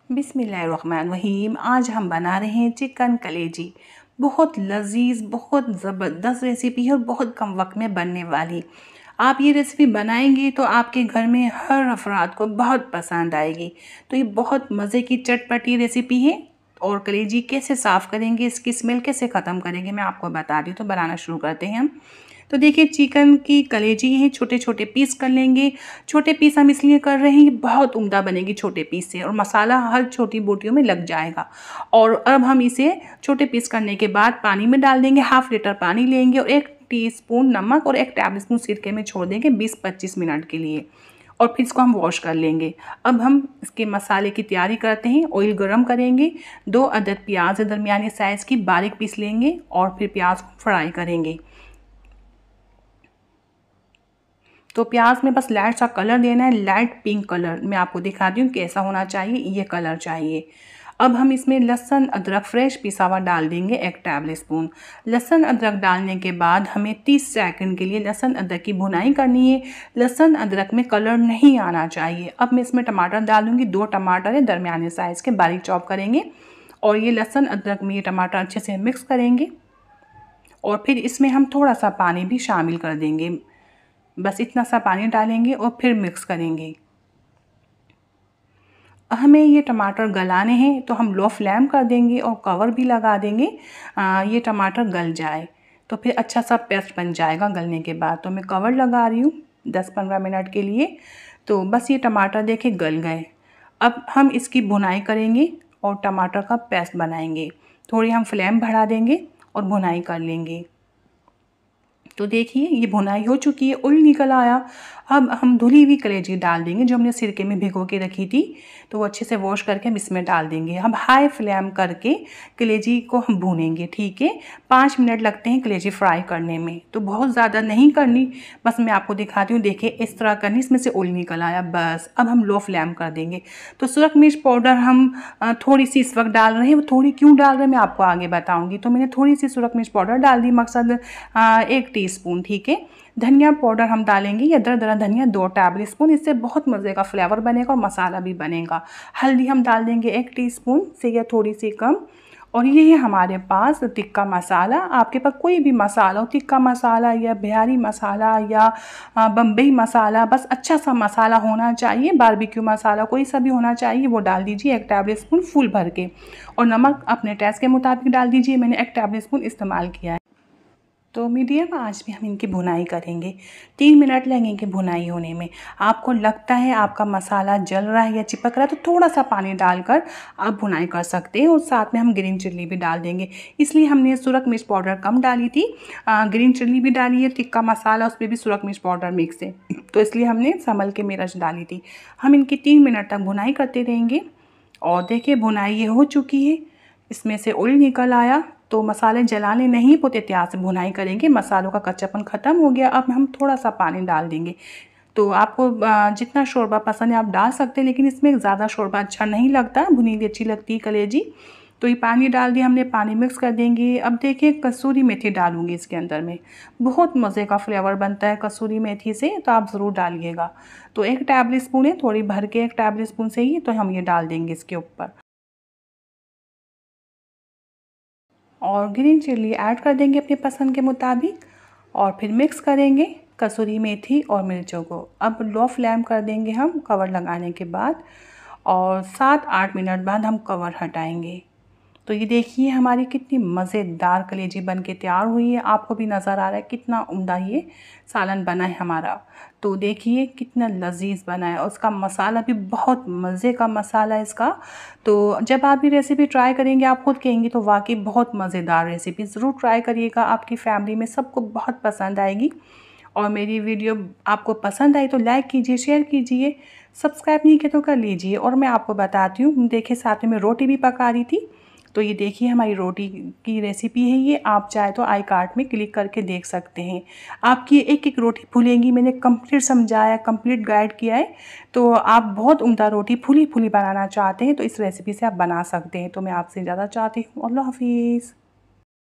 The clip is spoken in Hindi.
बिस्मिल्लाहिर्रहमानिर्रहीम। आज हम बना रहे हैं चिकन कलेजी। बहुत लजीज, बहुत ज़बरदस्त रेसिपी है और बहुत कम वक्त में बनने वाली। आप ये रेसिपी बनाएंगे तो आपके घर में हर अफराद को बहुत पसंद आएगी। तो ये बहुत मज़े की चटपटी रेसिपी है। और कलेजी कैसे साफ़ करेंगे, इसकी स्मेल कैसे ख़त्म करेंगे, मैं आपको बता रही हूँ। तो बनाना शुरू करते हैं हम। तो देखिए, चिकन की कलेजी है, छोटे छोटे पीस कर लेंगे। छोटे पीस हम इसलिए कर रहे हैं, ये बहुत उम्दा बनेगी छोटे पीस से और मसाला हर छोटी बोटियों में लग जाएगा। और अब हम इसे छोटे पीस करने के बाद पानी में डाल देंगे। 1/2 लीटर पानी लेंगे और 1 टीस्पून नमक और 1 टेबलस्पून सिरके में छोड़ देंगे 20-25 मिनट के लिए। और फिर इसको हम वॉश कर लेंगे। अब हम इसके मसाले की तैयारी करते हैं। ऑयल गरम करेंगे। 2 अदद प्याज दरमियानी साइज़ की बारीक पीस लेंगे और फिर प्याज को फ्राई करेंगे। तो प्याज में बस लाइट सा कलर देना है, लाइट पिंक कलर। मैं आपको दिखाती हूँ कैसा होना चाहिए, ये कलर चाहिए। अब हम इसमें लहसुन अदरक फ्रेश पिसा हुआ डाल देंगे 1 टेबलस्पून। लहसुन अदरक डालने के बाद हमें 30 सेकंड के लिए लहसुन अदरक की भुनाई करनी है। लहसुन अदरक में कलर नहीं आना चाहिए। अब मैं इसमें टमाटर डालूंगी। 2 टमाटर है दरमियाने साइज़ के, बारीक चॉप करेंगे। और ये लहसुन अदरक में ये टमाटर अच्छे से मिक्स करेंगे। और फिर इसमें हम थोड़ा सा पानी भी शामिल कर देंगे। बस इतना सा पानी डालेंगे और फिर मिक्स करेंगे। हमें ये टमाटर गलाने हैं तो हम लो फ्लेम कर देंगे और कवर भी लगा देंगे। ये टमाटर गल जाए तो फिर अच्छा सा पेस्ट बन जाएगा गलने के बाद। तो मैं कवर लगा रही हूँ 10-15 मिनट के लिए। तो बस ये टमाटर देखे गल गए। अब हम इसकी भुनाई करेंगे और टमाटर का पेस्ट बनाएंगे। थोड़ी हम फ्लेम बढ़ा देंगे और भुनाई कर लेंगे। तो देखिए, ये भुनाई हो चुकी है, ऑयल निकल आया। अब हम धुली हुई कलेजी डाल देंगे जो हमने सिरके में भिगो के रखी थी। तो वो अच्छे से वॉश करके हम इसमें डाल देंगे। हम हाई फ्लेम करके कलेजी को हम भूनेंगे। ठीक है, 5 मिनट लगते हैं कलेजी फ्राई करने में। तो बहुत ज़्यादा नहीं करनी, बस मैं आपको दिखाती हूँ। देखिए, इस तरह करनी, इसमें से ऑयल निकल आया बस। अब हम लो फ्लेम कर देंगे। तो सुरख मिर्च पाउडर हम थोड़ी सी इस वक्त डाल रहे हैं। वो थोड़ी क्यों डाल रहे हैं मैं आपको आगे बताऊँगी। तो मैंने थोड़ी सी सुरख मिर्च पाउडर डाल दी, मकसद 1 टीस्पून। ठीक है, धनिया पाउडर हम डालेंगे, या दरदरा धनिया 2 टेबलस्पून। इससे बहुत मज़े का फ्लेवर बनेगा और मसाला भी बनेगा। हल्दी हम डाल देंगे 1 टीस्पून से या थोड़ी सी कम। और ये है हमारे पास टिक्का मसाला। आपके पास कोई भी मसाला हो, टिक्का मसाला या बिहारी मसाला या बम्बई मसाला, बस अच्छा सा मसाला होना चाहिए। बारबेक्यू मसाला कोई सा भी होना चाहिए, वो डाल दीजिए 1 टेबलस्पून फुल भर के। और नमक अपने टेस्ट के मुताबिक डाल दीजिए। मैंने 1 टेबलस्पून इस्तेमाल किया है। तो मीडियम आंच में हम इनकी भुनाई करेंगे। 3 मिनट लगेंगे भुनाई होने में। आपको लगता है आपका मसाला जल रहा है या चिपक रहा है तो थोड़ा सा पानी डालकर आप भुनाई कर सकते हैं। और साथ में हम ग्रीन चिल्ली भी डाल देंगे, इसलिए हमने सुरख मिर्च पाउडर कम डाली थी। ग्रीन चिल्ली भी डाली है, टिक्का मसाला, उस पर भी सुरख मिर्च पाउडर मिक्स है, तो इसलिए हमने संभल के मिर्च डाली थी। हम इनकी 3 मिनट तक भुनाई करते रहेंगे। और देखिए, भुनाई ये हो चुकी है, इसमें से ऑयल निकल आया। तो मसाले जलाने नहीं, बहुत एहतियात से भुनाई करेंगे। मसालों का कच्चापन ख़त्म हो गया। अब हम थोड़ा सा पानी डाल देंगे। तो आपको जितना शोरबा पसंद है आप डाल सकते हैं, लेकिन इसमें ज़्यादा शोरबा अच्छा नहीं लगता, भुनी हुई अच्छी लगती है कलेजी। तो ये पानी डाल दिया हमने, पानी मिक्स कर देंगे। अब देखिए, कसूरी मेथी डालूंगी इसके अंदर में। बहुत मज़े का फ्लेवर बनता है कसूरी मेथी से, तो आप ज़रूर डालिएगा। तो 1 टेबलस्पून है, थोड़ी भर के 1 टेबलस्पून से ही, तो हम ये डाल देंगे इसके ऊपर। और ग्रीन चिल्ली ऐड कर देंगे अपनी पसंद के मुताबिक। और फिर मिक्स करेंगे कसूरी मेथी और मिर्चों को। अब लो फ्लेम कर देंगे हम कवर लगाने के बाद। और 7-8 मिनट बाद हम कवर हटाएंगे। तो ये देखिए, हमारी कितनी मज़ेदार कलेजी बन के तैयार हुई है। आपको भी नज़र आ रहा है कितना उम्दा ये सालन बना है हमारा। तो देखिए कितना लजीज बना है, और उसका मसाला भी बहुत मज़े का मसाला है इसका। तो जब आप ये रेसिपी ट्राई करेंगे आप खुद कहेंगे तो वाकई बहुत मज़ेदार रेसिपी। ज़रूर ट्राई करिएगा, आपकी फैमिली में सबको बहुत पसंद आएगी। और मेरी वीडियो आपको पसंद आई तो लाइक कीजिए, शेयर कीजिए, सब्सक्राइब नहीं किया तो कर लीजिए। और मैं आपको बताती हूँ, देखिए साथ में रोटी भी पका रही थी। तो ये देखिए, हमारी रोटी की रेसिपी है ये। आप चाहे तो आई कार्ड में क्लिक करके देख सकते हैं। आपकी एक एक रोटी फूलेंगी, मैंने कंप्लीट समझाया, कंप्लीट गाइड किया है। तो आप बहुत उम्दा रोटी फूली फूली बनाना चाहते हैं तो इस रेसिपी से आप बना सकते हैं। तो मैं आपसे ज़्यादा चाहती हूँ। अल्लाह हाफिज़।